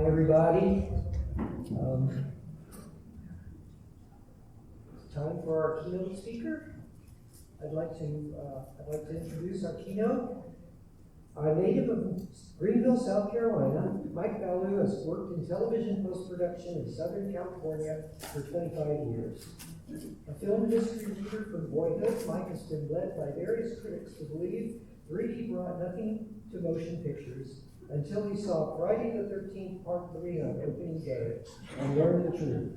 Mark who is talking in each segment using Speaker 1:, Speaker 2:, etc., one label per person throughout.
Speaker 1: Hi, everybody. It's time for our keynote speaker. I'd like to introduce our keynote. A native of Greenville, South Carolina, Mike Ballou has worked in television post-production in Southern California for 25 years. A film industry leader from boyhood, Mike has been led by various critics to believe 3D brought nothing to motion pictures until he saw Friday the 13th Part 3 on opening day and learned the truth.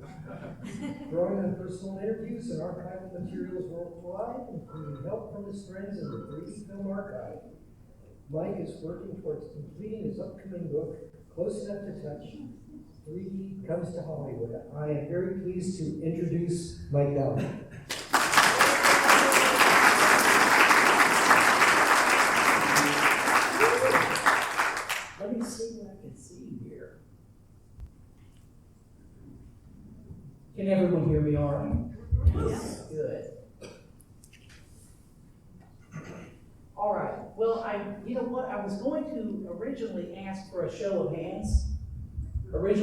Speaker 1: Drawing on personal interviews and archival materials worldwide, including help from his friends in the 3D Film Archive, Mike is working towards completing his upcoming book, Close Enough to Touch, 3D Comes to Hollywood. I am very pleased to introduce Mike Ballou. Let me see what I can see here. Can everyone hear me all right? Yes. Good. All right. Well, you know what? I was going to originally ask for a show of hands. But I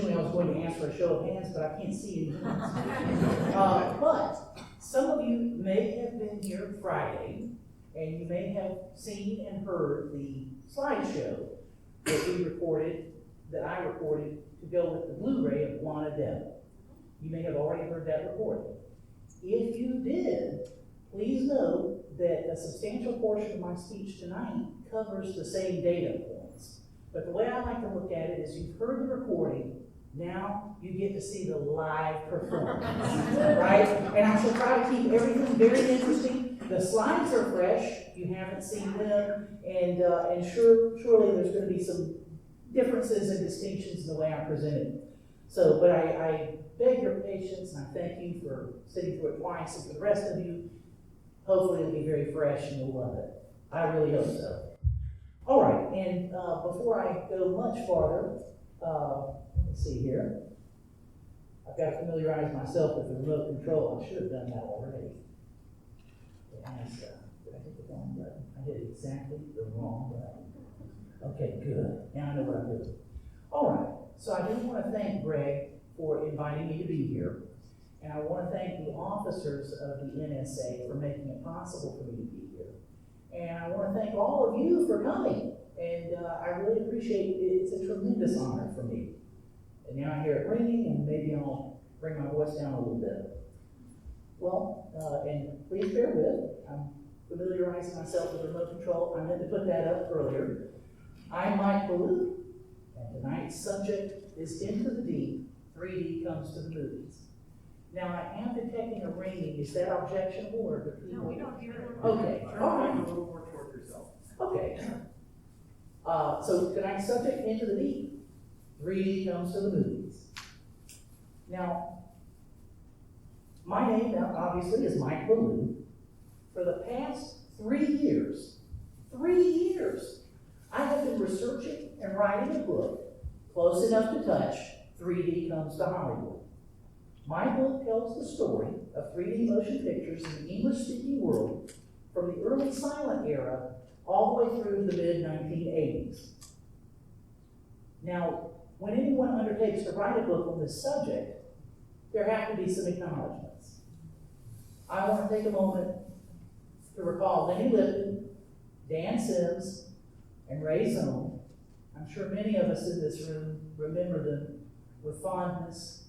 Speaker 1: can't see any hands. But some of you may have been here Friday, and you may have seen and heard the slideshow that I recorded to go with the Blu-ray of Lana Devil. You may have already heard that recording. If you did, please know that a substantial portion of my speech tonight covers the same data points. But the way I like to look at it is you've heard the recording, now you get to see the live performance, right? And I shall try to keep everything very interesting. The slides are fresh, you haven't seen them, and surely there's going to be some differences and distinctions in the way I present it. So, but I beg your patience, and I thank you for sitting through it twice, and for the rest of you, hopefully it'll be very fresh and you'll love it. I really hope so. All right, and before I go much farther, let's see here. I've got to familiarize myself with the remote control. I should have done that already. Did I hit the wrong button? I hit exactly the wrong button. Okay, good. Now I know what I'm doing. All right, so I do want to thank Greg for inviting me to be here. And I want to thank the officers of the NSA for making it possible for me to be here. And I want to thank all of you for coming. And I really appreciate it. It's a tremendous honor for me. And now I hear it ringing, and maybe I'll bring my voice down a little bit. Well, and please bear with. I'm familiarizing myself with remote control. I meant to put that up earlier. I'm Mike Ballou, and tonight's subject is Into the Deep, 3D Comes to the Movies. Now, I am detecting a ringing. Is that objectionable, or do people?
Speaker 2: No, we don't hear it.
Speaker 1: Okay.
Speaker 2: All right. A little more toward yourself.
Speaker 1: Okay. So tonight's subject, Into the Deep, 3D Comes to the Movies. Now, my name now obviously is Mike Ballou. For the past 3 years, I have been researching and writing a book, Close Enough to Touch, 3D Comes to Hollywood. My book tells the story of 3D motion pictures in the English-speaking world from the early silent era all the way through the mid-1980s. Now, when anyone undertakes to write a book on this subject, there have to be some acknowledgments. I want to take a moment to recall Lenny Lipton, Dan Sims, and Ray Zone. I'm sure many of us in this room remember them with fondness.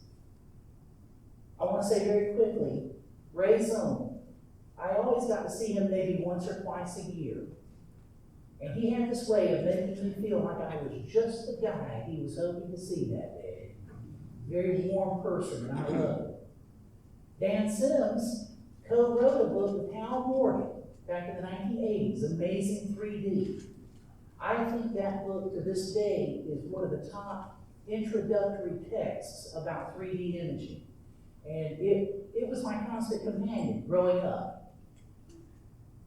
Speaker 1: I want to say very quickly, Ray Zone, I always got to see him maybe once or twice a year. And he had this way of making me feel like I was just the guy he was hoping to see that day. Very warm person, and I love it. Dan Sims co-wrote a book with Hal Morgan back in the 1980s, Amazing 3D. I think that book to this day is one of the top introductory texts about 3D imaging. And it was my constant companion growing up.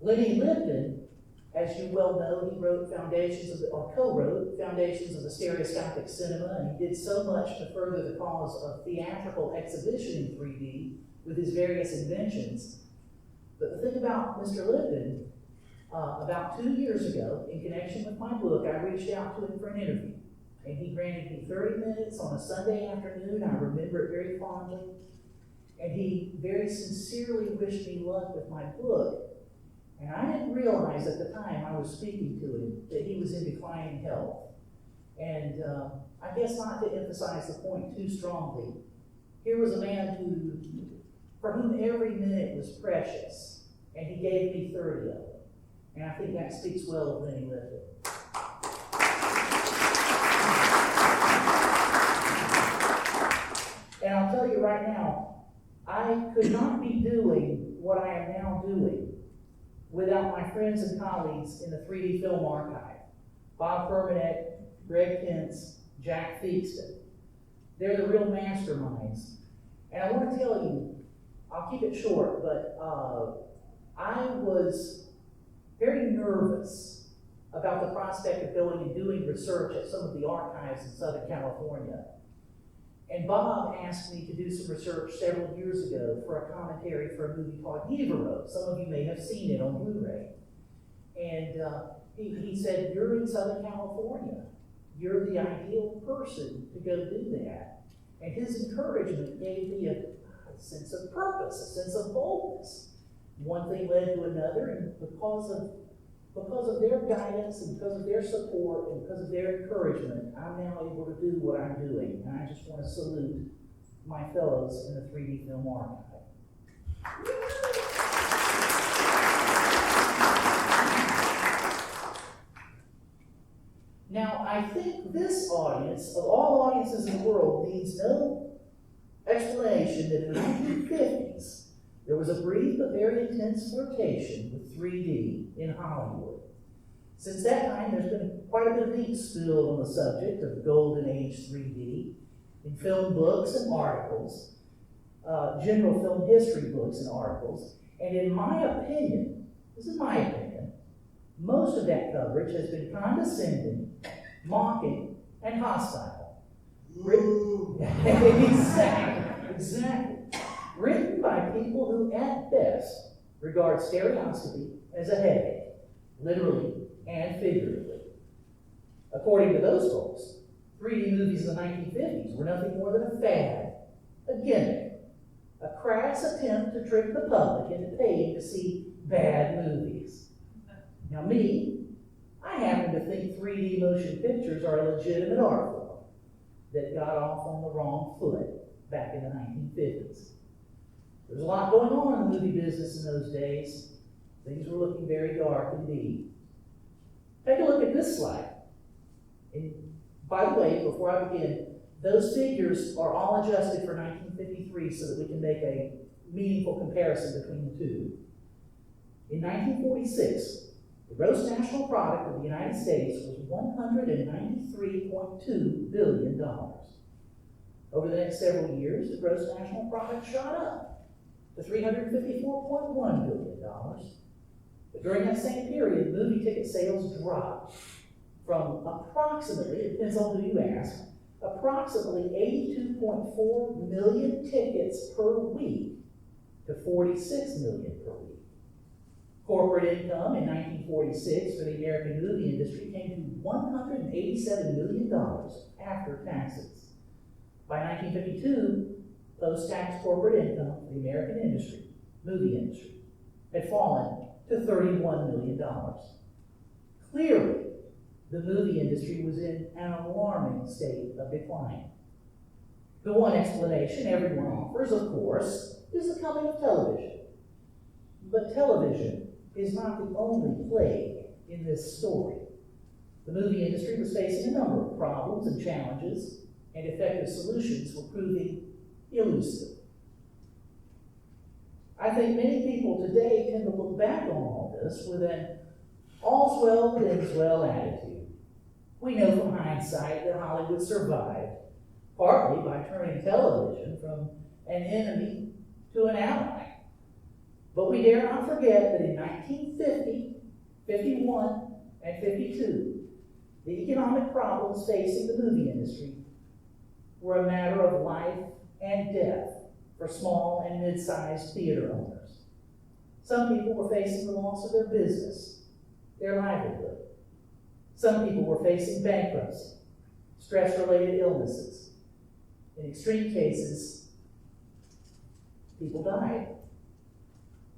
Speaker 1: Lenny Lipton, as you well know, he wrote co-wrote Foundations of the Stereoscopic Cinema, and he did so much to further the cause of theatrical exhibition in 3D with his various inventions. But the thing about Mr. Lipton, about 2 years ago, in connection with my book, I reached out to him for an interview. And he granted me 30 minutes on a Sunday afternoon. I remember it very fondly. And he very sincerely wished me luck with my book. And I didn't realize at the time I was speaking to him that he was in declining health. And I guess not to emphasize the point too strongly, here was a man for whom every minute was precious, and he gave me 30 of them. And I think that speaks well of Lenny Lipton. And I'll tell you right now, I could not be doing what I am now doing without my friends and colleagues in the 3D Film Archive. Bob Permanet, Greg Kentz, Jack Theakston. They're the real masterminds. And I want to tell you, I'll keep it short, but I was very nervous about the prospect of going and doing research at some of the archives in Southern California. And Bob asked me to do some research several years ago for a commentary for a movie called Hero. Some of you may have seen it on Blu-ray. And he said, "You're in Southern California. You're the ideal person to go do that." And his encouragement gave me a sense of purpose, a sense of boldness. One thing led to another, and because of their guidance and because of their support and because of their encouragement, I'm now able to do what I'm doing. And I just want to salute my fellows in the 3D Film Archive. Now, I think this audience, of all audiences in the world, needs no explanation that in the 1950s, there was a brief but very intense flirtation with 3D in Hollywood. Since that time, there's been quite a bit of ink spilled on the subject of golden age 3D in film books and articles, general film history books and articles. And in my opinion, this is my opinion, most of that coverage has been condescending, mocking, and hostile. Exactly. Written by people who, at best, regard stereoscopy as a headache, literally and figuratively. According to those folks, 3D movies in the 1950s were nothing more than a fad, a gimmick, a crass attempt to trick the public into paying to see bad movies. Now me, I happen to think 3D motion pictures are a legitimate art form that got off on the wrong foot back in the 1950s. There was a lot going on in the movie business in those days. Things were looking very dark indeed. Take a look at this slide. And by the way, before I begin, those figures are all adjusted for 1953 so that we can make a meaningful comparison between the two. In 1946, the gross national product of the United States was $193.2 billion. Over the next several years, the gross national product shot up to $354.1 billion. But during that same period, movie ticket sales dropped from approximately, it depends on who you ask, approximately 82.4 million tickets per week to 46 million per week. Corporate income in 1946 for the American movie industry came to $187 million after taxes. By 1952, post-tax corporate income for the American movie industry, had fallen to $31 million. Clearly, the movie industry was in an alarming state of decline. The one explanation everyone offers, of course, is the coming of television. But television is not the only plague in this story. The movie industry was facing a number of problems and challenges, and effective solutions were proving elusive. I think many people today tend to look back on all this with an all's well that ends well attitude. We know from hindsight that Hollywood survived, partly by turning television from an enemy to an ally. But we dare not forget that in 1950, 51, and 52, the economic problems facing the movie industry were a matter of life and death for small and mid-sized theater owners. Some people were facing the loss of their business, their livelihood. Some people were facing bankruptcy, stress-related illnesses. In extreme cases, people died.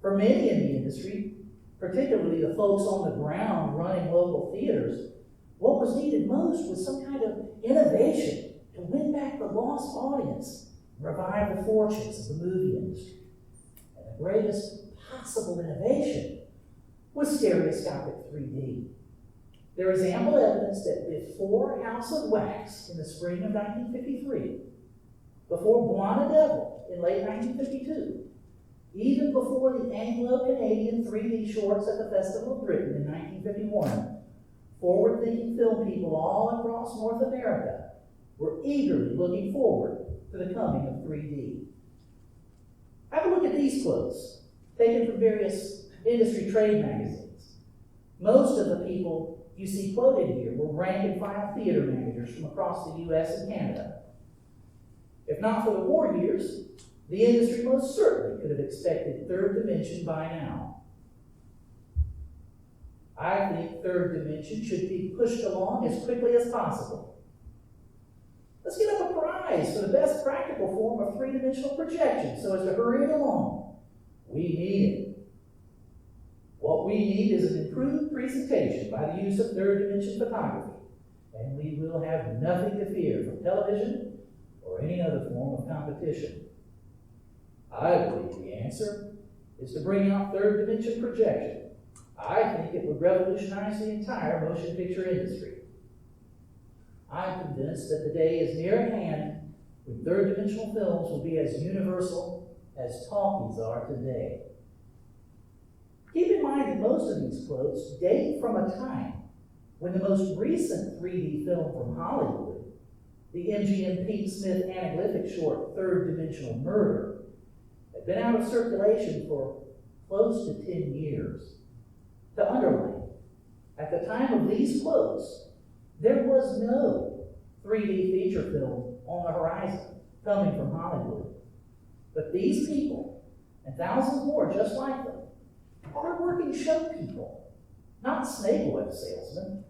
Speaker 1: For many in the industry, particularly the folks on the ground running local theaters, what was needed most was some kind of innovation to win back the lost audience, revive the fortunes of the movie industry. And the greatest possible innovation was stereoscopic 3D. There is ample evidence that before House of Wax in the spring of 1953, before Buona Devil in late 1952, even before the Anglo-Canadian 3D shorts at the Festival of Britain in 1951, forward-thinking film people all across North America were eagerly looking forward to the coming of 3D. Have a look at these quotes, taken from various industry trade magazines. Most of the people you see quoted here were rank and file theater managers from across the US and Canada. If not for the war years, the industry most certainly could have expected Third Dimension by now. I think Third Dimension should be pushed along as quickly as possible. Let's get up a prize for the best practical form of three-dimensional projection so as to hurry it along. We need it. What we need is an improved presentation by the use of third-dimension photography, and we will have nothing to fear from television or any other form of competition. I believe the answer is to bring out third-dimension projection. I think it would revolutionize the entire motion picture industry. I'm convinced that the day is near at hand when third-dimensional films will be as universal as talkies are today. Keep in mind that most of these quotes date from a time when the most recent 3D film from Hollywood, the MGM Pete Smith anaglyphic short Third Dimensional Murder, had been out of circulation for close to 10 years. To underline, at the time of these quotes, there was no 3D feature film on the horizon coming from Hollywood. But these people, and thousands more just like them, hard-working show people, not snake oil salesmen,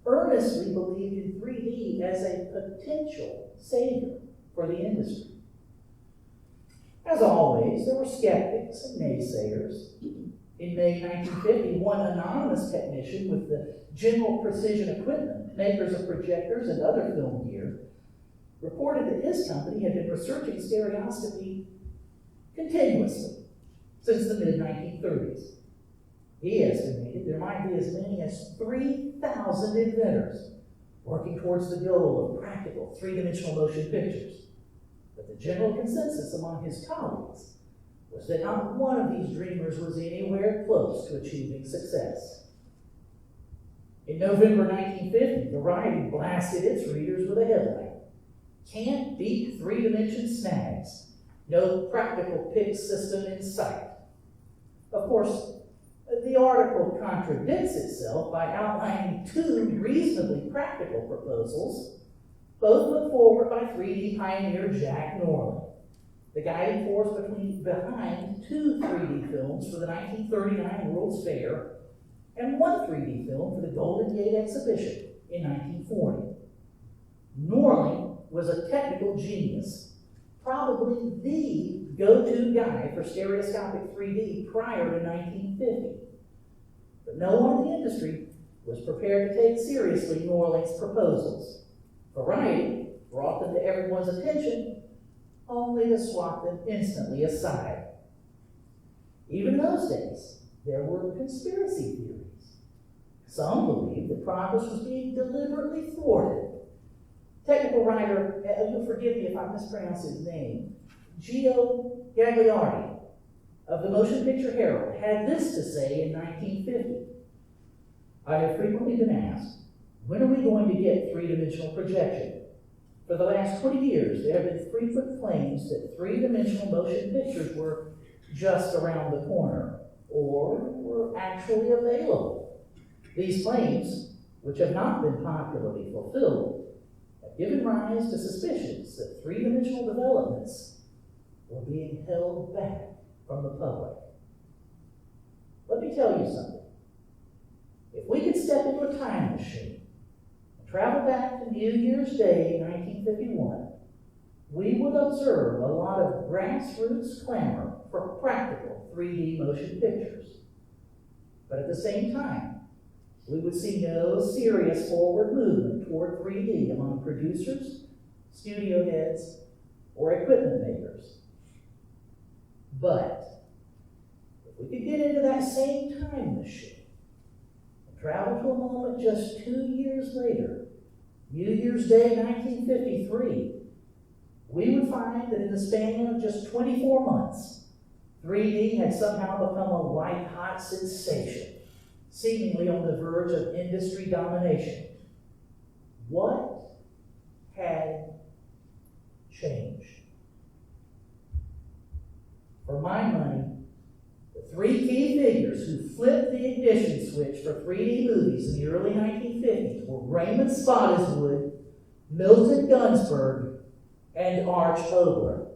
Speaker 1: earnestly believed in 3D as a potential savior for the industry. As always, there were skeptics and naysayers. In May 1950, one anonymous technician with the General Precision Equipment, makers of projectors and other film gear, reported that his company had been researching stereoscopy continuously since the mid-1930s. He estimated there might be as many as 3,000 inventors working towards the goal of practical three-dimensional motion pictures. But the general consensus among his colleagues was that not one of these dreamers was anywhere close to achieving success. In November 1950, Variety blasted its readers with a headline: "Can't beat three-dimension snags. No practical pick system in sight." Of course, the article contradicts itself by outlining two reasonably practical proposals, both put forward by 3D pioneer Jack Norland, the guiding force behind two 3D films for the 1939 World's Fair and one 3D film for the Golden Gate Exhibition in 1940. Norling was a technical genius, probably the go-to guy for stereoscopic 3D prior to 1950. But no one in the industry was prepared to take seriously Norling's proposals. Variety brought them to everyone's attention, only to swat them instantly aside. Even in those days, there were conspiracy theories. Some believed that progress was being deliberately thwarted. Technical writer, you'll forgive me if I mispronounce his name, Gio Gagliardi of the Motion Picture Herald had this to say in 1950. "I have frequently been asked, when are we going to get three-dimensional projection? For the last 20 years, there have been frequent claims that three-dimensional motion pictures were just around the corner, or were actually available. These claims, which have not been popularly fulfilled, have given rise to suspicions that three-dimensional developments were being held back from the public." Let me tell you something. If we could step into a time machine and travel back to New Year's Day, 1951, we would observe a lot of grassroots clamor for practical 3D motion pictures. But at the same time, we would see no serious forward movement toward 3D among producers, studio heads, or equipment makers. But if we could get into that same time machine and travel to a moment just 2 years later, New Year's Day 1953, we would find that in the span of just 24 months, 3D had somehow become a white-hot sensation, seemingly on the verge of industry domination. What had changed? For my money, the three key figures who flipped the ignition switch for 3D movies in the early 1950s were Raymond Spottiswoode, Milton Gunsberg, and Arch Hogler.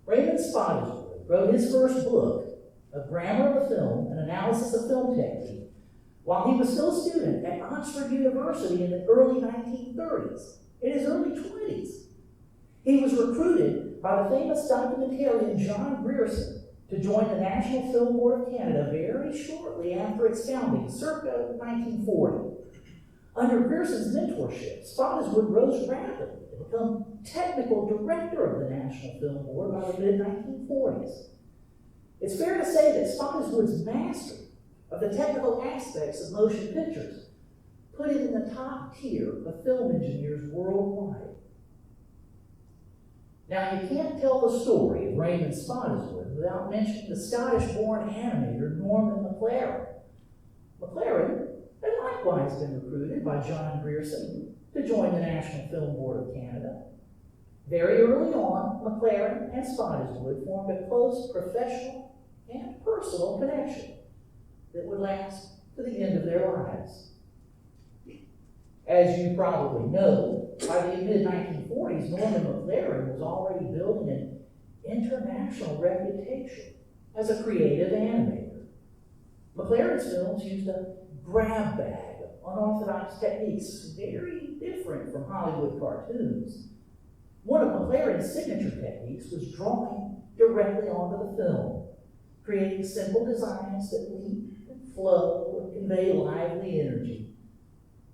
Speaker 1: Raymond Spottiswoode wrote his first book, A Grammar of the Film, an analysis of film technique, while he was still a student at Oxford University in the early 1930s, in his early 20s. He was recruited by the famous documentarian John Grierson to join the National Film Board of Canada very shortly after its founding, circa 1940. Under Grierson's mentorship, Spottiswoode rose rapidly to become technical director of the National Film Board by the mid-1940s. It's fair to say that Spottiswoode's mastery of the technical aspects of motion pictures put him in the top tier of film engineers worldwide. Now, you can't tell the story of Raymond Spottiswoode without mentioning the Scottish-born animator Norman McLaren. McLaren had likewise been recruited by John Grierson to join the National Film Board of Canada. Very early on, McLaren and Spottiswoode formed a close professional and personal connection that would last to the end of their lives. As you probably know, by the mid-1940s, Norman McLaren was already building an international reputation as a creative animator. McLaren's films used a grab bag of unorthodox techniques, very different from Hollywood cartoons. One of McLaren's signature techniques was drawing directly onto the film, creating simple designs that leap and flow and convey lively energy.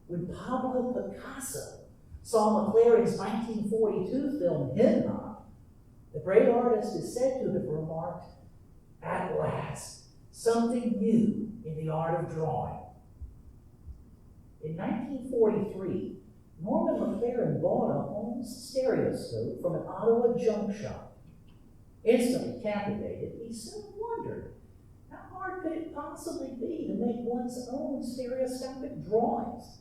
Speaker 1: When Pablo Picasso saw McLaren's 1942 film Hen Hop, the great artist is said to have remarked, "At last, something new in the art of drawing." In 1943, Norman McLaren bought a Holmes stereoscope from an Ottawa junk shop. Instantly captivated, he soon wondered, how hard could it possibly be to make one's own stereoscopic drawings?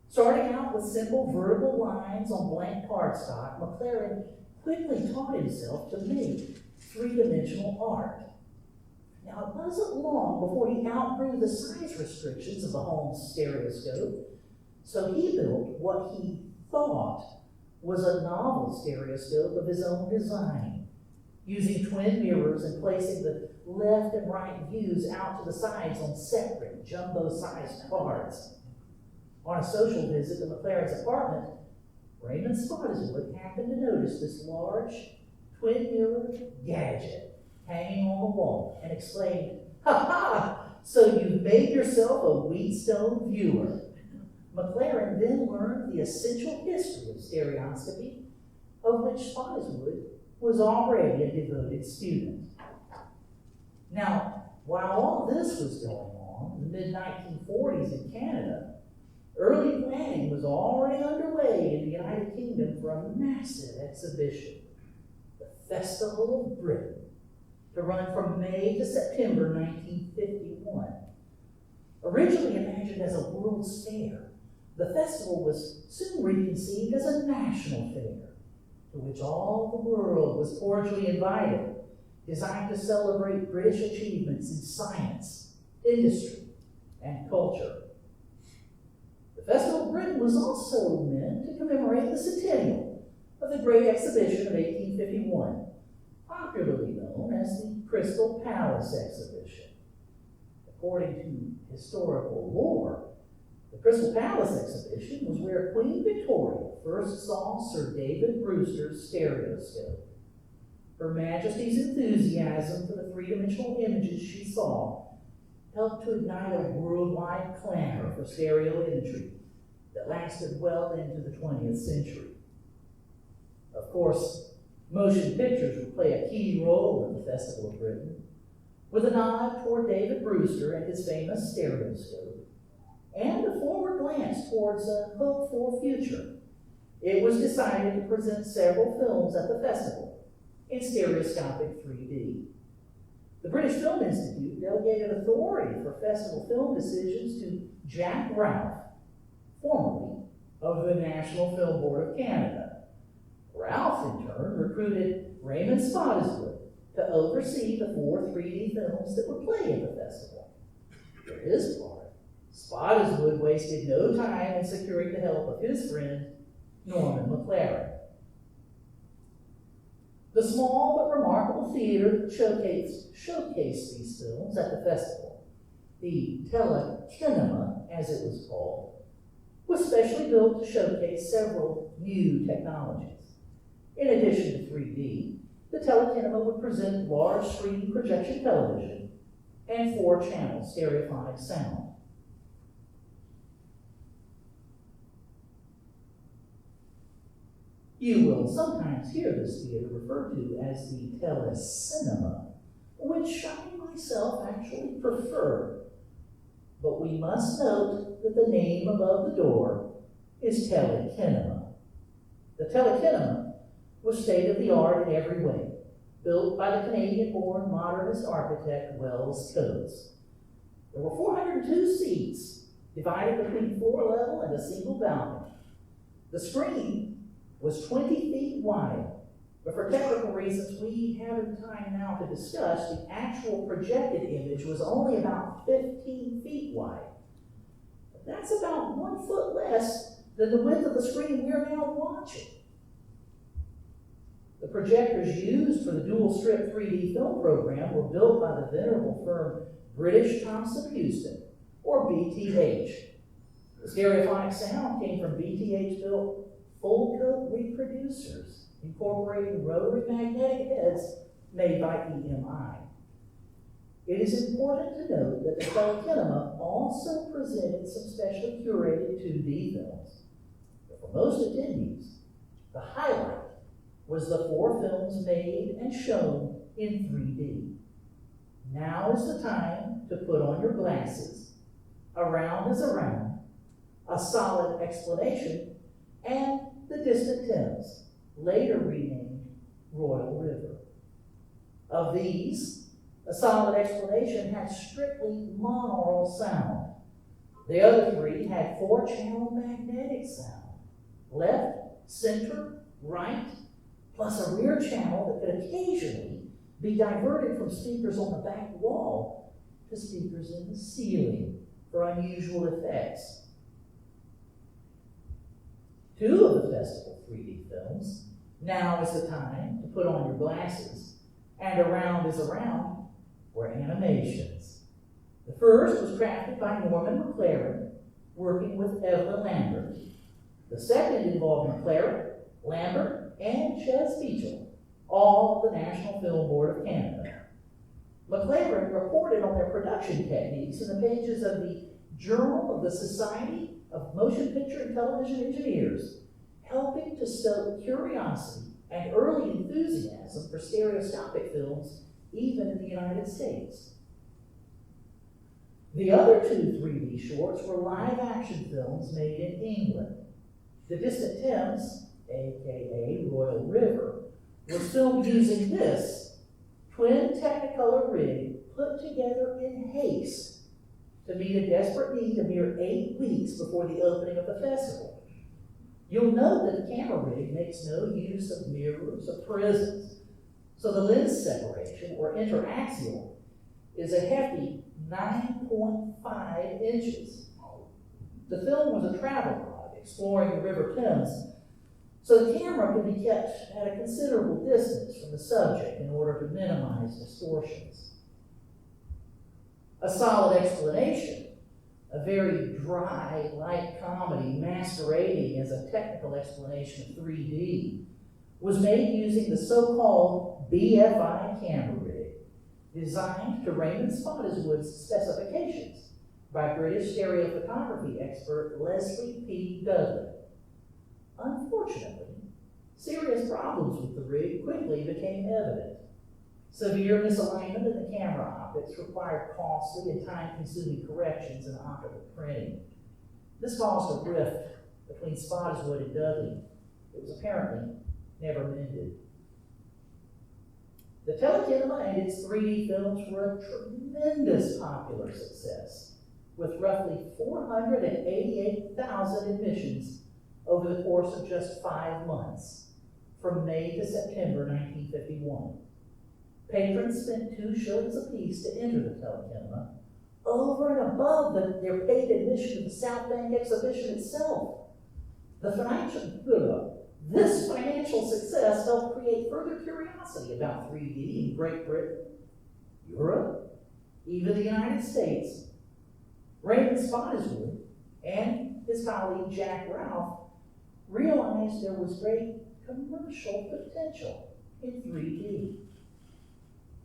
Speaker 1: Starting out with simple vertical lines on blank cardstock, McLaren quickly taught himself to make three-dimensional art. Now, it wasn't long before he outgrew the size restrictions of the Holmes stereoscope, so he built what he thought was a novel stereoscope of his own design, using twin mirrors and placing the left and right views out to the sides on separate jumbo-sized cards. On a social visit to McLaren's apartment, Raymond Spottiswoode happened to notice this large, twin-mirrored gadget hanging on the wall and exclaimed, "Ha ha! So you've made yourself a Wheatstone viewer." McLaren then learned the essential history of stereoscopy, of which Spottiswoode was already a devoted student. Now, while all this was going on in the mid-1940s in Canada, early planning was already underway in the United Kingdom for a massive exhibition, the Festival of Britain, to run from May to September 1951. Originally imagined as a World's Fair, the festival was soon reconceived as a national fair, to which all the world was cordially invited, designed to celebrate British achievements in science, industry, and culture. The Festival of Britain was also meant to commemorate the centennial of the Great Exhibition of 1851, popularly known as the Crystal Palace Exhibition. According to historical lore, The Crystal Palace exhibition was where Queen Victoria first saw Sir David Brewster's stereoscope. Her Majesty's enthusiasm for the three-dimensional images she saw helped to ignite a worldwide clamor for stereo imagery that lasted well into the 20th century. Of course, motion pictures would play a key role in the Festival of Britain, with a nod toward David Brewster and his famous stereoscope, and a forward glance towards a hoped-for future. It was decided to present several films at the festival in stereoscopic 3D. The British Film Institute delegated authority for festival film decisions to Jack Ralph, formerly of the National Film Board of Canada. Ralph, in turn, recruited Raymond Spottiswoode to oversee the 4 3D films that would play in the festival. For his part, Spottiswoode wasted no time in securing the help of his friend, Norman McLaren. The small but remarkable theater that showcased these films at the festival, the telekinema, as it was called, was specially built to showcase several new technologies. In addition to 3D, the telekinema would present large screen projection television and 4-channel stereophonic sound. You will sometimes hear this theater referred to as the telecinema, which I myself actually prefer. But we must note that the name above the door is telekinema. The telekinema was state-of-the-art in every way, built by the Canadian-born modernist architect Wells Coates. There were 402 seats, divided between 4-level and a single balcony. The screen was 20 feet wide, but for technical reasons we haven't time now to discuss, the actual projected image was only about 15 feet wide. That's about 1 foot less than the width of the screen we're now watching. The projectors used for the dual-strip 3D film program were built by the venerable firm British Thomson Houston, or BTH. The stereophonic sound came from BTH-built full-coat reproducers, incorporating rotary magnetic heads made by EMI. It is important to note that the telekinema also presented some specially curated 2D films. But for most attendees, the highlight was the 4 films made and shown in 3D. Now is the time to put on your glasses. Around is Around, A Solid Explanation, and The Distant Thames, later renamed Royal River. Of these, A Solid Explanation had strictly monaural sound. The other 3 had 4-channel magnetic sound, left, center, right, plus a rear channel that could occasionally be diverted from speakers on the back wall to speakers in the ceiling for unusual effects. 2 of the festival 3D films, Now is the Time to Put On Your Glasses, and Around is Around, were animations. The first was crafted by Norman McLaren, working with Evelyn Lambert. The second involved McLaren, Lambert, and Ches Beecham, all of the National Film Board of Canada. McLaren reported on their production techniques in the pages of the Journal of the Society of Motion Picture and Television Engineers, helping to stoke curiosity and early enthusiasm for stereoscopic films, even in the United States. The other 2 3D shorts were live-action films made in England. The Distant Thames, aka Royal River, was filmed using this twin Technicolor rig put together in haste to meet a desperate need a mere 8 weeks before the opening of the festival. You'll note that the camera rig makes no use of mirrors or prisms, so the lens separation, or interaxial, is a hefty 9.5 inches. The film was a travelogue exploring the River Thames, so the camera could be kept at a considerable distance from the subject in order to minimize distortions. A Solid Explanation a very dry, light comedy masquerading as a technical explanation of 3D, was made using the so-called BFI camera rig, designed to Raymond Spottiswood's specifications by British stereophotography expert Leslie P. Dudley. Unfortunately, serious problems with the rig quickly became evident. Severe misalignment in the camera optics required costly and time-consuming corrections in optical printing. This caused a rift between Spottiswoode and Dudley. It was apparently never mended. The telekinema and its 3D films were a tremendous popular success, with roughly 488,000 admissions over the course of just 5 months, from May to September 1951. Patrons spent 2 shillings apiece to enter the telekinema, over and above their paid admission to the South Bank exhibition itself. This financial success helped create further curiosity about 3D in Great Britain, Europe, even the United States. Raymond Spottiswoode and his colleague Jack Ralph realized there was great commercial potential in 3D.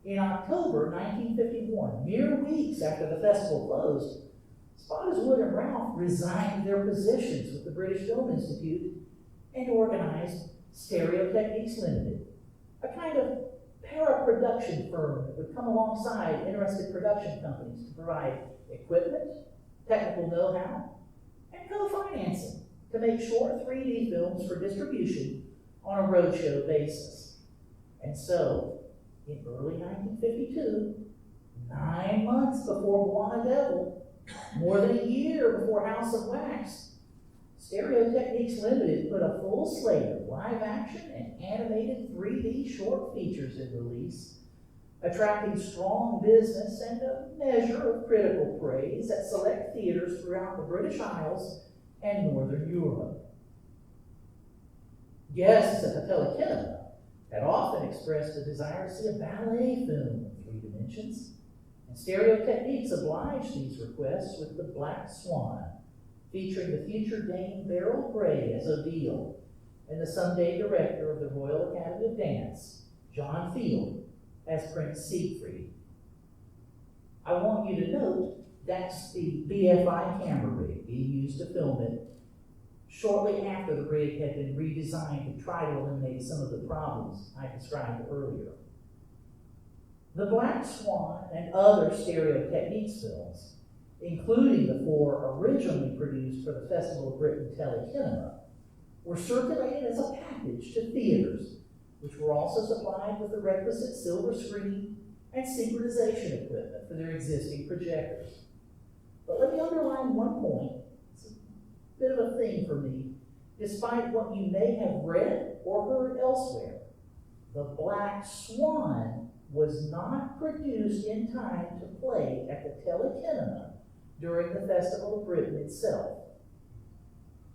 Speaker 1: In October 1951, mere weeks after the festival closed, Spottiswoode and Ralph resigned their positions with the British Film Institute and organized Stereo Techniques Limited, a kind of para-production firm that would come alongside interested production companies to provide equipment, technical know-how, and co-financing to make short 3D films for distribution on a roadshow basis. And so, in early 1952, 9 months before Blonde Devil, more than a year before House of Wax, Stereo Techniques Limited put a full slate of live action and animated 3D short features in release, attracting strong business and a measure of critical praise at select theaters throughout the British Isles and Northern Europe. Guests at the telekinema had often expressed a desire to see a ballet film in 3 dimensions, and Stereo Techniques obliged these requests with The Black Swan, featuring the future Dame Beryl Gray as Odile, and the someday director of the Royal Academy of Dance, John Field, as Prince Siegfried. I want you to note that's the BFI camera rig being used to film it shortly after the rig had been redesigned to try to eliminate some of the problems I described earlier. The Black Swan and other Stereo Techniques films, including the 4 originally produced for the Festival of Britain telekinema, were circulated as a package to theaters, which were also supplied with the requisite silver screen and synchronization equipment for their existing projectors. But let me underline one point. It's a bit of a theme for me. Despite what you may have read or heard elsewhere, The Black Swan was not produced in time to play at the telekinema during the Festival of Britain itself.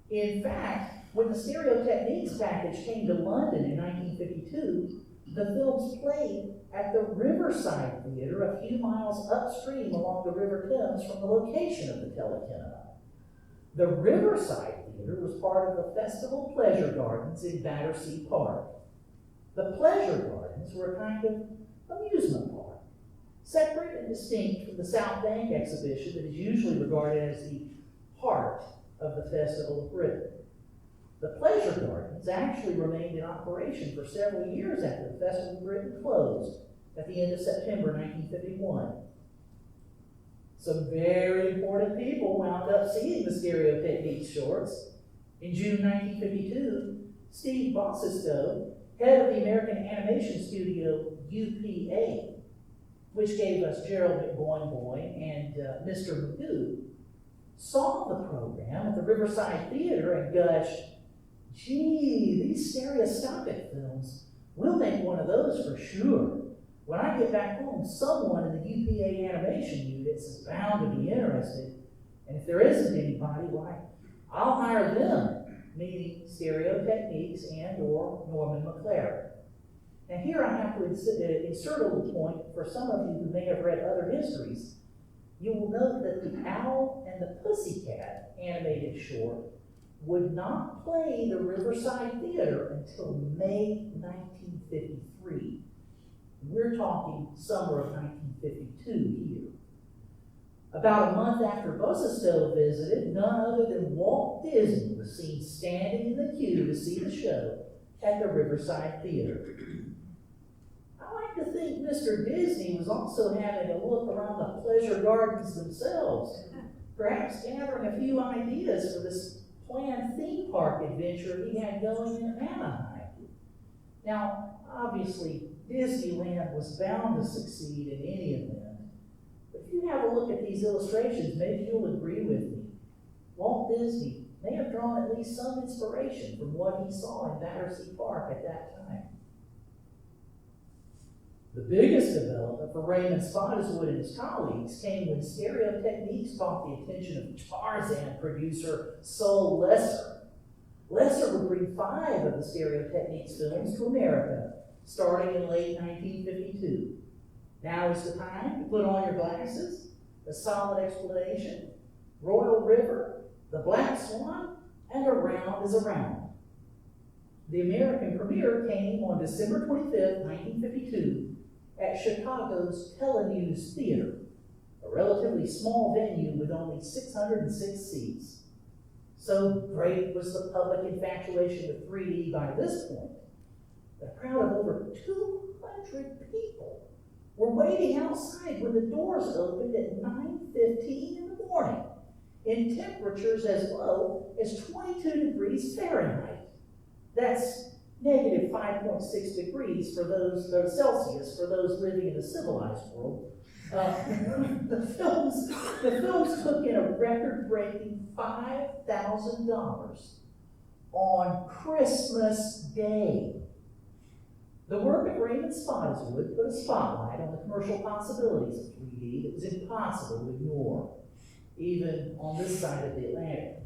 Speaker 1: In fact, when the Stereo Techniques package came to London in 1952, the films played at the Riverside Theatre a few miles upstream along the River Thames from the location of the telekinema. The Riverside Theatre was part of the Festival Pleasure Gardens in Battersea Park. The Pleasure Gardens were a kind of amusement park, separate and distinct from the South Bank exhibition that is usually regarded as the heart of the Festival of Britain. The Pleasure Gardens actually remained in operation for several years after the Festival of Britain closed at the end of September 1951. Some very important people wound up seeing the Stereo Techniques shorts. In June 1952, Steve Bossistow, head of the American animation studio UPA, which gave us Gerald McBoing and Mr. Magoo, saw the program at the Riverside Theatre and gushed, "Gee, these stereoscopic films, we'll make one of those for sure. When I get back home, someone in the UPA animation units is bound to be interested, and if there isn't anybody, why, I'll hire them," meaning Stereo Techniques and or Norman McLaren. Now here I have to insert a little point for some of you who may have read other histories. You will note that the owl and and the Pussycat animated short would not play the Riverside Theater until May 1953. We're talking summer of 1952 here. About a month after Bussestow visited, none other than Walt Disney was seen standing in the queue to see the show at the Riverside Theater. I like to think Mr. Disney was also having a look around the pleasure gardens themselves, perhaps gathering a few ideas for this planned theme park adventure he had going in Anaheim. Now, obviously, Disneyland was bound to succeed in any event. But if you have a look at these illustrations, maybe you'll agree with me. Walt Disney may have drawn at least some inspiration from what he saw in Battersea Park at that time. The biggest development for Raymond Spottiswoode and his colleagues came when Stereo Techniques caught the attention of Tarzan producer Sol Lesser. Lesser would bring 5 of the Stereo Techniques films to America, starting in late 1952. Now is the time to put on your glasses, A Solid Explanation, Royal River, The Black Swan, and Around is Around. The American premiere came on December 25th, 1952, at Chicago's Telenews Theater, a relatively small venue with only 606 seats. So great was the public infatuation with 3D by this point, that a crowd of over 200 people were waiting outside when the doors opened at 9:15 in the morning, in temperatures as low as 22 degrees Fahrenheit. That's negative 5.6 degrees for those Celsius for those living in the civilized world. The films took in a record-breaking $5,000 on Christmas Day. The work of Raymond Spottiswoode put a spotlight on the commercial possibilities of 3D that was impossible to ignore, even on this side of the Atlantic.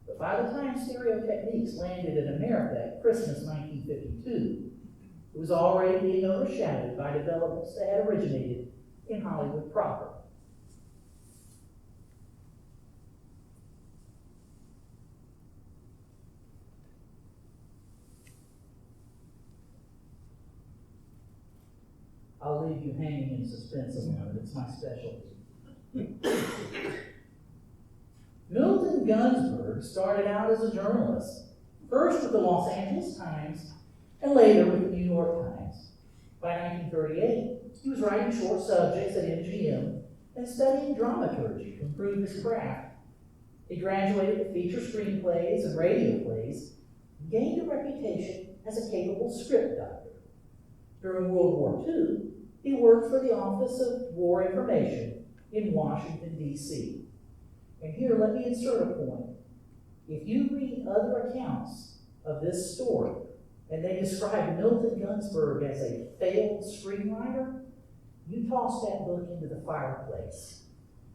Speaker 1: But by the time Stereo Techniques landed in America at Christmas 1952, it was already being overshadowed by developments that had originated in Hollywood proper. I'll leave you hanging in suspense a moment. It's my specialty. Milton Gunsberg started out as a journalist, first with the Los Angeles Times and later with the New York Times. By 1938, he was writing short subjects at MGM and studying dramaturgy to improve his craft. He graduated with feature screenplays and radio plays and gained a reputation as a capable script doctor. During World War II, he worked for the Office of War Information in Washington, D.C. And here, let me insert a point. If you read other accounts of this story, and they describe Milton Gunsberg as a failed screenwriter, you toss that book into the fireplace.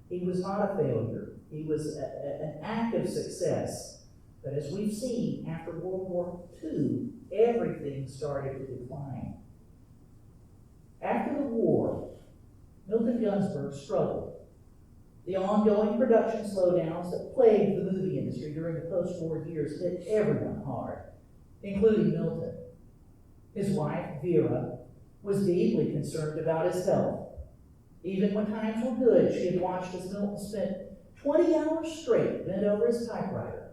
Speaker 1: He was not a failure. He was an act of success. But as we've seen, after World War II, everything started to decline. After the war, Milton Gunsberg struggled. The ongoing production slowdowns that plagued the movie industry during the post-war years hit everyone hard, including Milton. His wife, Vera, was deeply concerned about his health. Even when times were good, she had watched as Milton spent 20 hours straight bent over his typewriter,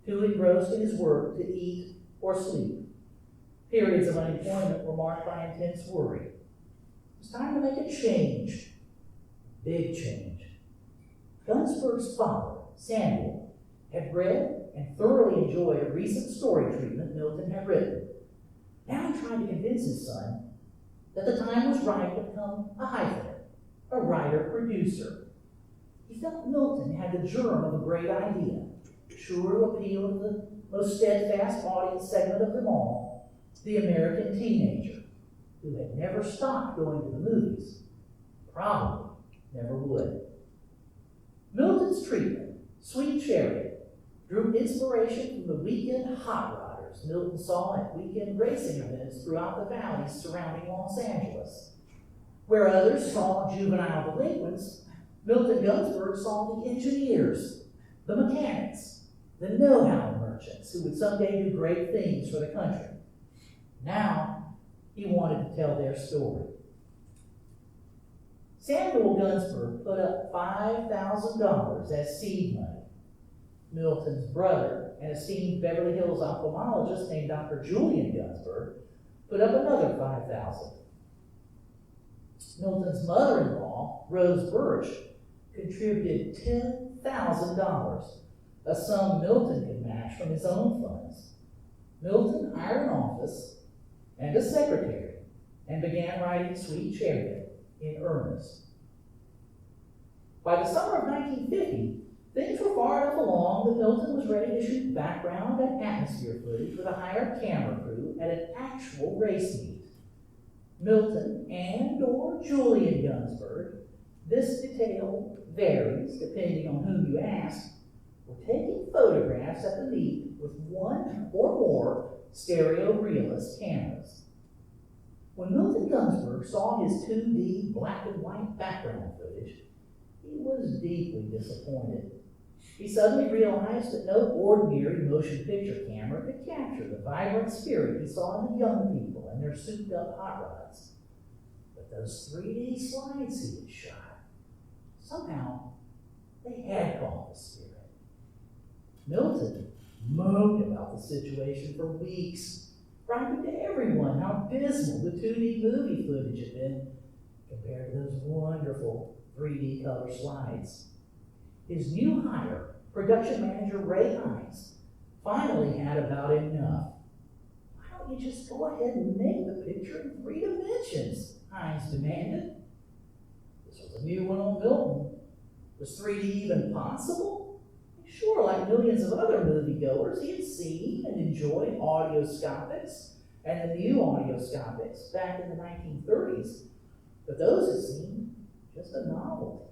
Speaker 1: too engrossed in his work to eat or sleep. Periods of unemployment were marked by intense worry. It was time to make a change. Big change. Gunsberg's father, Samuel, had read and thoroughly enjoyed a recent story treatment Milton had written. Now he tried to convince his son that the time was right to become a hyphenate, a writer-producer. He felt Milton had the germ of a great idea, sure to appeal to the most steadfast audience segment of them all, the American teenager, who had never stopped going to the movies, probably never would. Milton's treatment, Sweet Chariot, drew inspiration from the weekend hot rodders Milton saw at weekend racing events throughout the valleys surrounding Los Angeles. Where others saw juvenile delinquents, Milton Gunsberg saw the engineers, the mechanics, the know-how merchants who would someday do great things for the country. Now, he wanted to tell their story. Samuel Gunsberg put up $5,000 as seed money. Milton's brother, an esteemed Beverly Hills ophthalmologist named Dr. Julian Gunsberg, put up another $5,000. Milton's mother-in-law, Rose Birch, contributed $10,000, a sum Milton could match from his own funds. Milton hired an office and a secretary and began writing Sweet Chariot in earnest. By the summer of 1950, things were far enough along that Milton was ready to shoot background and atmosphere footage with a hired camera crew at an actual race meet. Milton and/or Julian Gunsberg, this detail varies depending on whom you ask, were taking photographs at the meet with one or more stereo realist cameras. When Milton Gunsberg saw his 2D black and white background footage, he was deeply disappointed. He suddenly realized that no ordinary motion picture camera could capture the vibrant spirit he saw in the young people and their souped-up hot rods. But those 3D slides he had shot, somehow they had caught the spirit. Milton moaned about the situation for weeks, writing to everyone how dismal the 2D movie footage had been compared to those wonderful 3D color slides. His new hire, production manager Ray Hines, finally had about enough. Why don't you just go ahead and make the picture in 3 dimensions? Hines demanded. This was a new one on Milton. Was 3D even possible? Sure, like millions of other moviegoers, he had seen and enjoyed audioscopics and the new audioscopics back in the 1930s, but those had seemed just a novelty.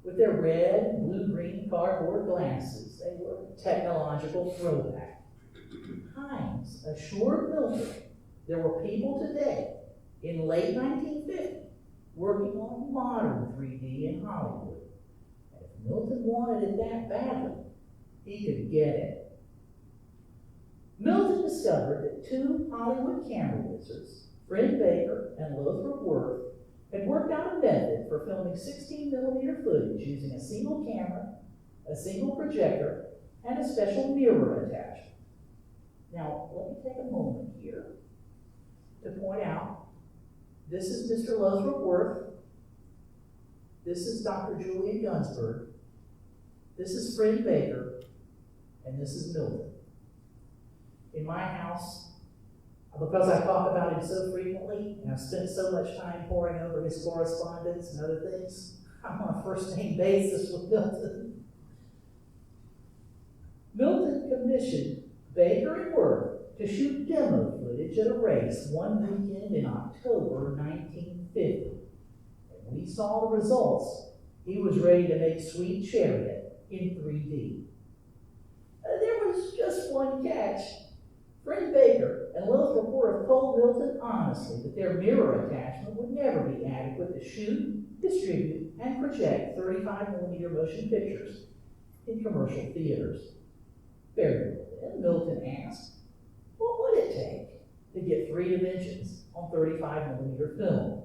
Speaker 1: With their red and blue-green cardboard glasses, they were a technological throwback. Hines assured Milton there were people today, in late 1950, working on modern 3D in Hollywood. And if Milton wanted it that badly, he could get it. Milton discovered that 2 Hollywood camera wizards, Fred Baker and Lothrop Worth, had worked out a method for filming 16mm footage using a single camera, a single projector, and a special mirror attachment. Now, let me take a moment here to point out, this is Mr. Lothrop Worth, this is Dr. Julian Gunsberg, this is Fred Baker, and this is Milton. In my house, because I talk about him so frequently, and I've spent so much time poring over his correspondence and other things, I'm on a first-name basis with Milton. Milton commissioned Baker and Worth to shoot demo footage at a race one weekend in October 1950. And when he saw the results, he was ready to make Sweet Chariot in 3D. There was just one catch. Fred Baker and Lothrop Worth told Milton honestly that their mirror attachment would never be adequate to shoot, distribute, and project 35mm motion pictures in commercial theaters. Very well then, Milton asked, what would it take to get 3 dimensions on 35mm film?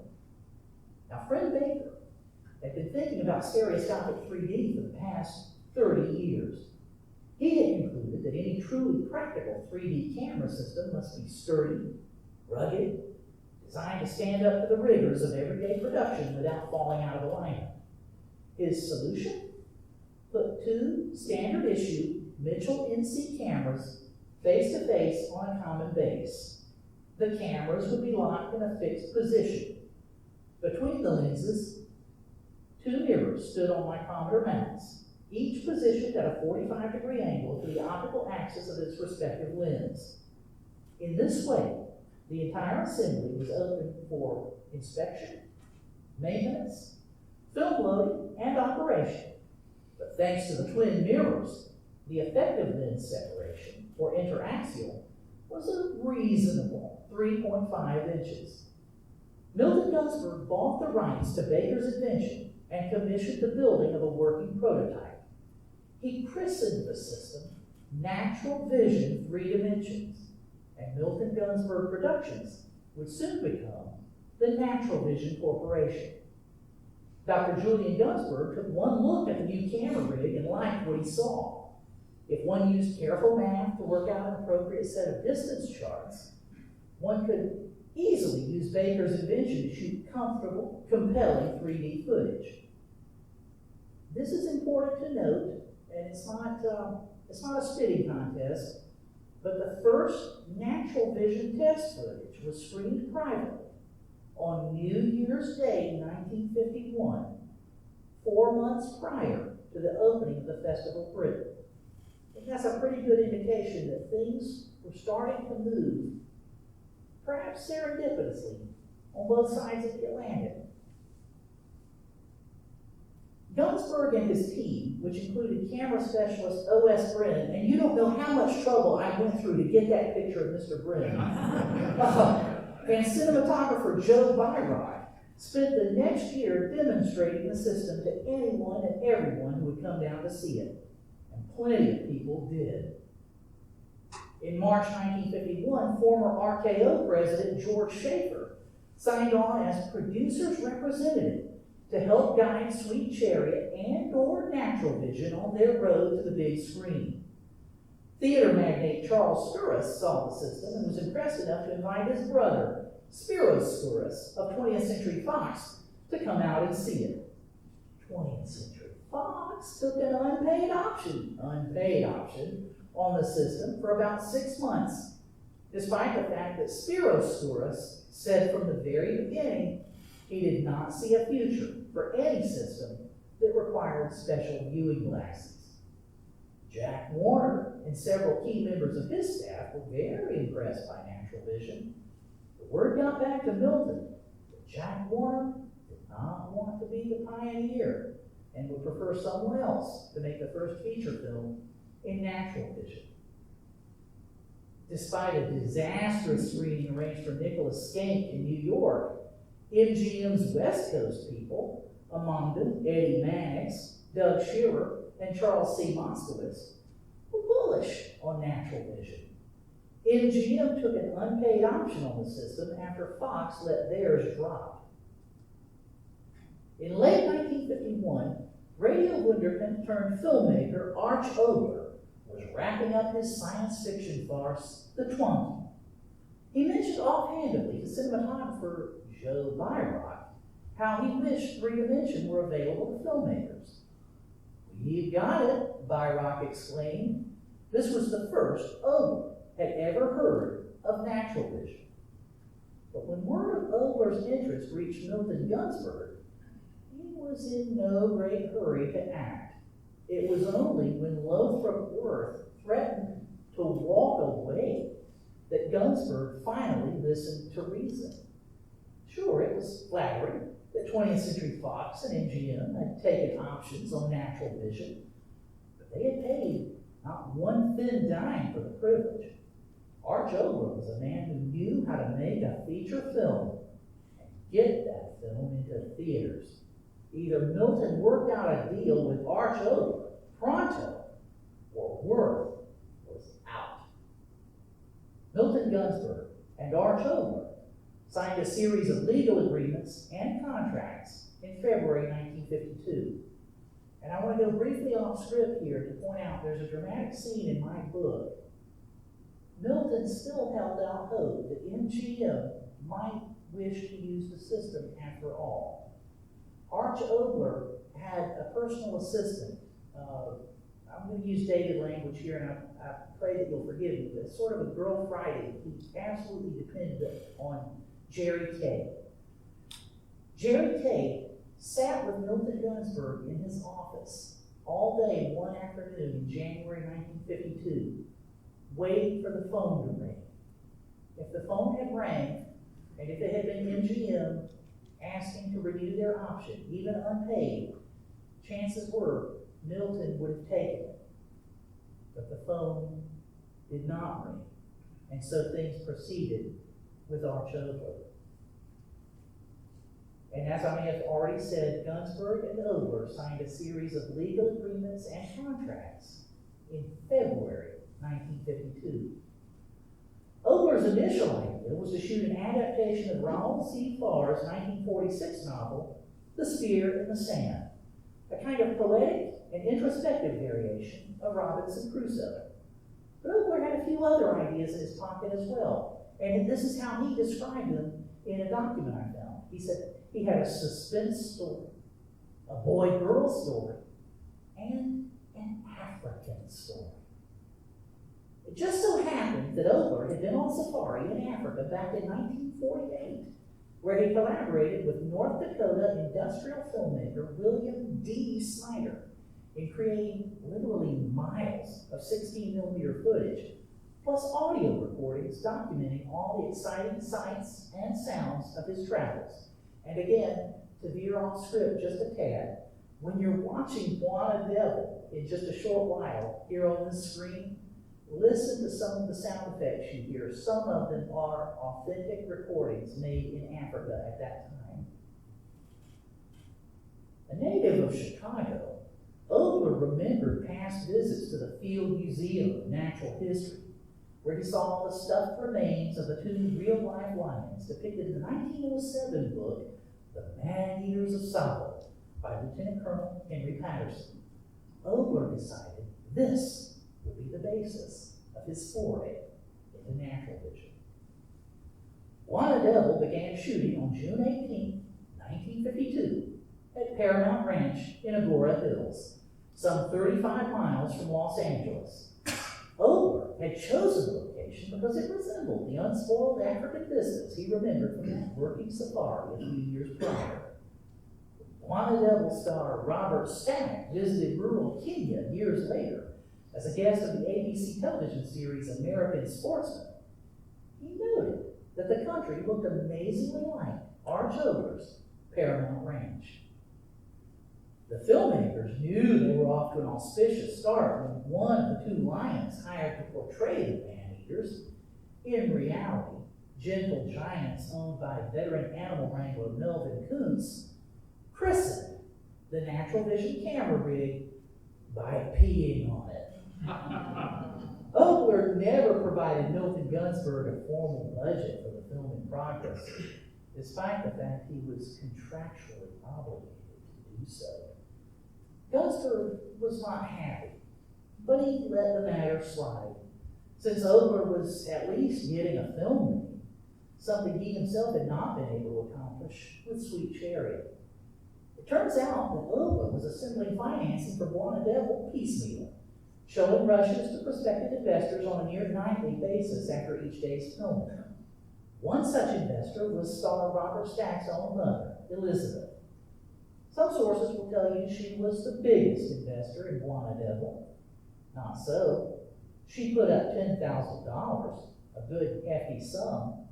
Speaker 1: Now, Fred Baker had been thinking about stereoscopic 3D for the past 30 years. He had concluded that any truly practical 3D camera system must be sturdy, rugged, designed to stand up to the rigors of everyday production without falling out of alignment. His solution? Put 2 standard issue Mitchell NC cameras face to face on a common base. The cameras would be locked in a fixed position. Between the lenses, 2 mirrors stood on micrometer mounts, each positioned at a 45-degree angle to the optical axis of its respective lens. In this way, the entire assembly was open for inspection, maintenance, film loading, and operation. But thanks to the twin mirrors, the effective lens separation, or interaxial, was a reasonable 3.5 inches. Milton Gunsberg bought the rights to Baker's invention and commissioned the building of a working prototype. He christened the system Natural Vision 3 Dimensions, and Milton Gunsberg Productions would soon become the Natural Vision Corporation. Dr. Julian Gunsberg took one look at the new camera rig and liked what he saw. If one used careful math to work out an appropriate set of distance charts, one could easily use Baker's invention to shoot comfortable, compelling 3D footage. This is important to note, and it's not a spitting contest, but the first Natural Vision test footage was screened privately on New Year's Day, 1951, 4 months prior to the opening of the Festival of Britain. And that's a pretty good indication that things were starting to move, perhaps serendipitously, on both sides of the Atlantic. Gunsberg and his team, which included camera specialist O.S. Brennan, and you don't know how much trouble I went through to get that picture of Mr. Brennan, and cinematographer Joe Byrock, spent the next year demonstrating the system to anyone and everyone who would come down to see it. And plenty of people did. In March 1951, former RKO president George Schaefer signed on as producer's representative to help guide Sweet Chariot and/or Natural Vision on their road to the big screen. Theater magnate Charles Skouras saw the system and was impressed enough to invite his brother, Spiros Skouras of 20th Century Fox, to come out and see it. 20th Century Fox took an unpaid option on the system for about 6 months, despite the fact that Spiros Skouras said from the very beginning he did not see a future for any system that required special viewing glasses. Jack Warner and several key members of his staff were very impressed by Natural Vision. The word got back to Milton that Jack Warner did not want to be the pioneer and would prefer someone else to make the first feature film in Natural Vision. Despite a disastrous screening arranged for Nicholas Skank in New York, MGM's West Coast people, among them Eddie Mannix, Doug Shearer, and Charles C. Moskowitz, were bullish on Natural Vision. MGM took an unpaid option on the system after Fox let theirs drop. In late 1951, radio wunderkind turned filmmaker Arch Oboler was wrapping up his science fiction farce, The Twonky. He mentioned offhandedly to cinematographer Joe Byrock how he wished 3D were available to filmmakers. "We've got it," Byrock exclaimed. This was the first Oboler had ever heard of Natural Vision. But when word of Oboler's interest reached Milton Gunsberg, he was in no great hurry to act. It was only when Lothrop Worth threatened to walk away that Gunsberg finally listened to reason. Sure, it was flattering that 20th Century Fox and MGM had taken options on Natural Vision, but they had paid not one thin dime for the privilege. Arch Oboler was a man who knew how to make a feature film and get that film into theaters. Either Milton worked out a deal with Arch Oboler pronto, or Worth was out. Milton Gunsberg and Arch Oboler signed a series of legal agreements and contracts in February 1952. And I want to go briefly off script here to point out there's a dramatic scene in my book. Milton still held out hope that MGM might wish to use the system after all. Arch Oboler had a personal assistant. I'm going to use dated language here, and I pray that you'll forgive me, but it's sort of a girl Friday who absolutely depended on Jerry Kay. Jerry Kay sat with Milton Gunsberg in his office all day one afternoon in January 1952, waiting for the phone to ring. If the phone had rang, and if it had been MGM asking to renew their option, even unpaid, chances were Milton would have taken it. But the phone did not ring, and so things proceeded with Arch Oboler. And as I may have already said, Gunsberg and Ogler signed a series of legal agreements and contracts in February 1952. Ogler's initial idea was to shoot an adaptation of Ronald C. Farr's 1946 novel, The Spear in the Sand, a kind of poetic and introspective variation of Robinson Crusoe. But Ogler had a few other ideas in his pocket as well, and this is how he described them in a document I found. He said he had a suspense story, a boy-girl story, and an African story. It just so happened that Ogler had been on safari in Africa back in 1948, where he collaborated with North Dakota industrial filmmaker William D. Snyder in creating literally miles of 16mm footage, plus audio recordings documenting all the exciting sights and sounds of his travels. And again, to veer off script just a tad, when you're watching Buona Devil in just a short while here on the screen, listen to some of the sound effects you hear. Some of them are authentic recordings made in Africa at that time. A native of Chicago, Ogler remembered past visits to the Field Museum of Natural History, where he saw the stuffed remains of the two real-life lions depicted in the 1907 book, The Man-Eaters of Tsavo, by Lieutenant Colonel Henry Patterson. Ogler decided this would be the basis of his foray into natural vision. Buona Devil began shooting on June 18, 1952, at Paramount Ranch in Agora Hills, some 35 miles from Los Angeles. Ogler had chosen the location because it resembled the unspoiled African vistas he remembered from that working safari a few years prior. Buona Devil star Robert Stack visited rural Kenya years later as a guest of the ABC television series American Sportsman. He noted that the country looked amazingly like Arch Ogler's Paramount Ranch. The filmmakers knew they were off to an auspicious start when one of the two lions hired to portray the man-eaters, in reality, gentle giants owned by veteran animal wrangler Melvin Kuntz, christened the Natural Vision camera rig by peeing on it. Ogler never provided Milton Gunsberg a formal budget for the film in progress, despite the fact he was contractually obligated to do so. Gunsberg was not happy, but he let the matter slide, since Ogler was at least getting a film made, something he himself had not been able to accomplish with Sweet Chariot. It turns out that Ogler was assembling financing for Buona Devil piecemeal, showing rushes to prospective investors on a near nightly basis after each day's filming. One such investor was star Robert Stack's own mother, Elizabeth. Some sources will tell you she was the biggest investor in Buona Devil. Not so. She put up $10,000, a good hefty sum.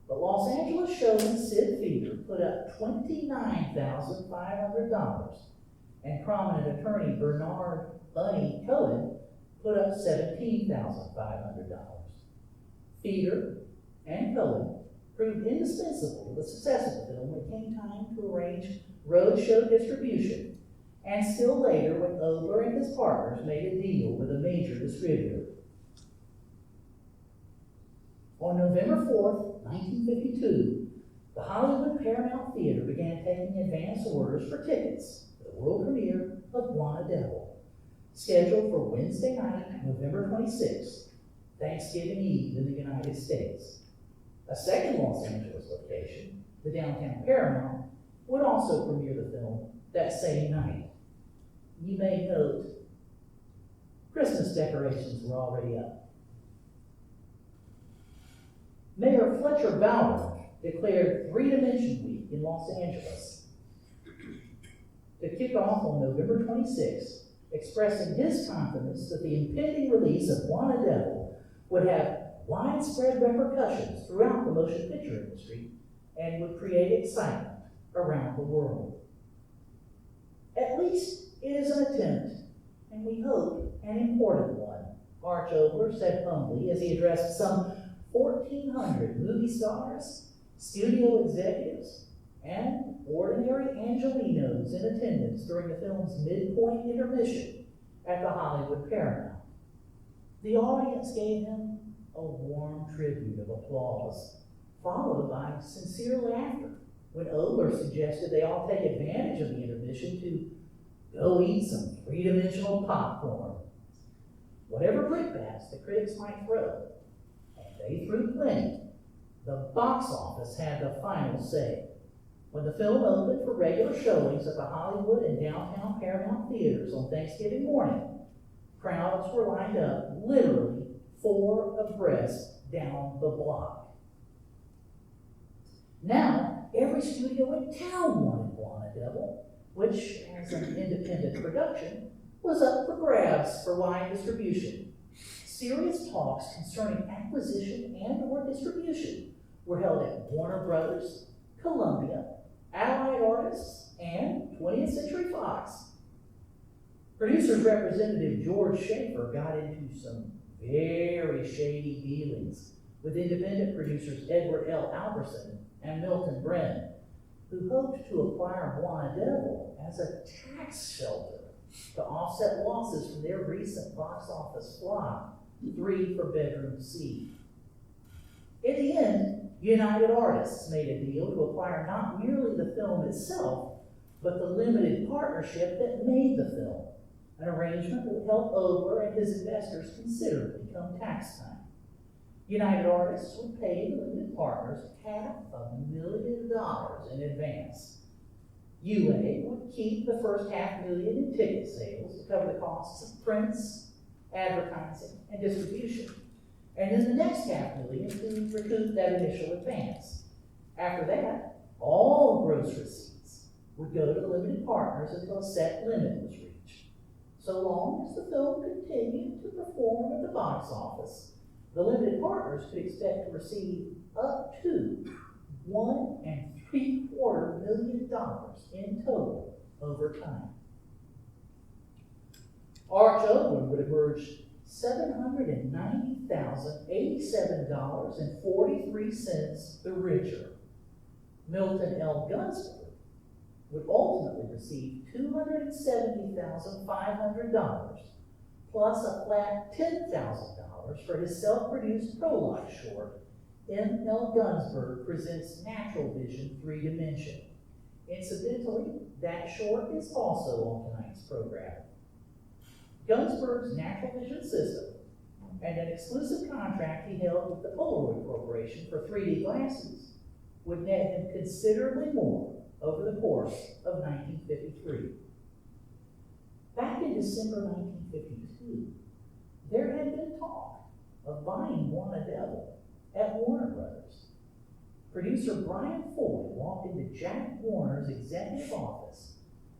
Speaker 1: But Los Angeles showman Sid Feeder put up $29,500, and prominent attorney Bernard Bunny Cohen put up $17,500. Feeder and Cohen proved indispensable to the success of the film when it came time to arrange roadshow distribution, and still later when Ogler and his partners made a deal with a major distributor. On November 4th, 1952, the Hollywood Paramount Theater began taking advance orders for tickets for the world premiere of Buona Devil, scheduled for Wednesday night, November 26th, Thanksgiving Eve in the United States. A second Los Angeles location, the downtown Paramount, would also premiere the film that same night. You may note, Christmas decorations were already up. Mayor Fletcher Bowden declared Three-Dimension Week in Los Angeles to kick off on November 26th, expressing his confidence that the impending release of Buona Devil would have widespread repercussions throughout the motion picture industry and would create excitement around the world. At least it is an attempt, and we hope an important one, Arch Ogler said humbly as he addressed some 1,400 movie stars, studio executives, and ordinary Angelinos in attendance during the film's midpoint intermission at the Hollywood Paramount. The audience gave him a warm tribute of applause, followed by sincere laughter when Oler suggested they all take advantage of the intermission to go eat some three-dimensional popcorn. Whatever brickbats the critics might throw, and they threw plenty, the box office had the final say. When the film opened for regular showings at the Hollywood and downtown Paramount theaters on Thanksgiving morning, crowds were lined up literally 4 abreast down the block. Now, every studio in town wanted Blonde Devil, which, as an independent production, was up for grabs for wide distribution. Serious talks concerning acquisition and/or distribution were held at Warner Brothers, Columbia, Allied Artists, and 20th Century Fox. Producers Representative George Schaefer got into some very shady dealings with independent producers Edward L. Alberson and Milton Brennan, who hoped to acquire Blonde Devil as a tax shelter to offset losses from their recent box office flop, 3 for Bedroom C. In the end, United Artists made a deal to acquire not merely the film itself, but the limited partnership that made the film, an arrangement that would help Oler and his investors considerably come tax time. United Artists would pay the limited partners $500,000 in advance. UA would keep the first $500,000 in ticket sales to cover the costs of prints, advertising, and distribution, and then the next $500,000 to recoup that initial advance. After that, all gross receipts would go to the limited partners until a set limit was reached. So long as the film continued to perform at the box office, the limited partners could expect to receive up to $1.75 million in total over time. Arch Oler would emerge $790,087.43 the richer. Milton L. Gunsberg would ultimately receive $270,500 plus a flat $10,000 for his self-produced prologue short, M. L. Gunsberg Presents Natural Vision 3 Dimension. Incidentally, that short is also on tonight's program. Gunsberg's Natural Vision system and an exclusive contract he held with the Polaroid Corporation for 3D glasses would net him considerably more over the course of 1953. Back in December 1952, there had been talk of buying Blonde Devil at Warner Brothers. Producer Brian Foy walked into Jack Warner's executive office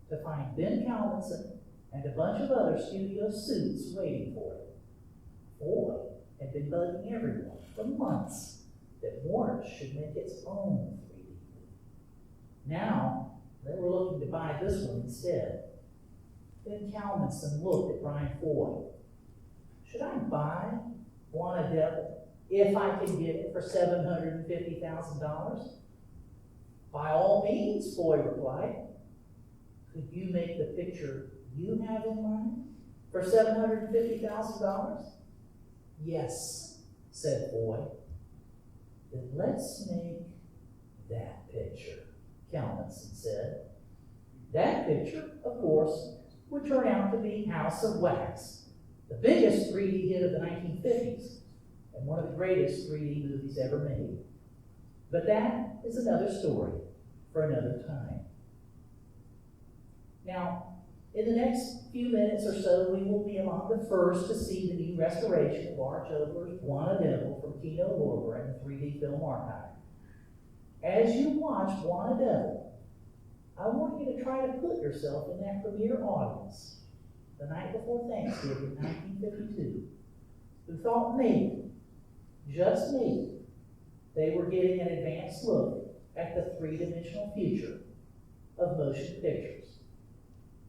Speaker 1: to find Ben Calvinson and a bunch of other studio suits waiting for him. Foy had been bugging everyone for months that Warner should make its own 3D movie. Now, they were looking to buy this one instead. Ben Calvinson looked at Brian Foy. Should I buy Blonde Devil if I can get it for $750,000? By all means, Foy replied. Could you make the picture you have in mind for $750,000? Yes, said Foy. Then let's make that picture, Calvinson said. That picture, of course, would turn out to be House of Wax, the biggest 3D hit of the 1950s, and one of the greatest 3D movies ever made. But that is another story for another time. Now, in the next few minutes or so, we will be among the first to see the new restoration of Arch Oler's Blonde Devil from keynote Lorber and the 3D Film Archive. As you watch Blonde Devil, I want you to try to put yourself in that premiere audience the night before Thanksgiving 1952, who thought maybe, just maybe, they were getting an advanced look at the 3-dimensional future of motion pictures.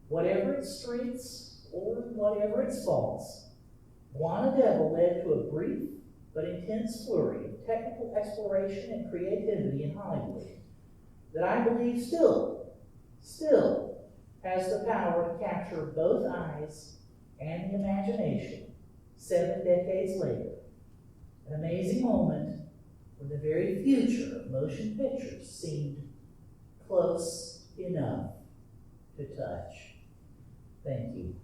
Speaker 1: Whatever its strengths or whatever its faults, Blonde Devil led to a brief but intense flurry of technical exploration and creativity in Hollywood, that I believe still has the power to capture both eyes and the imagination 7 decades later. An amazing moment when the very future of motion pictures seemed close enough to touch. Thank you.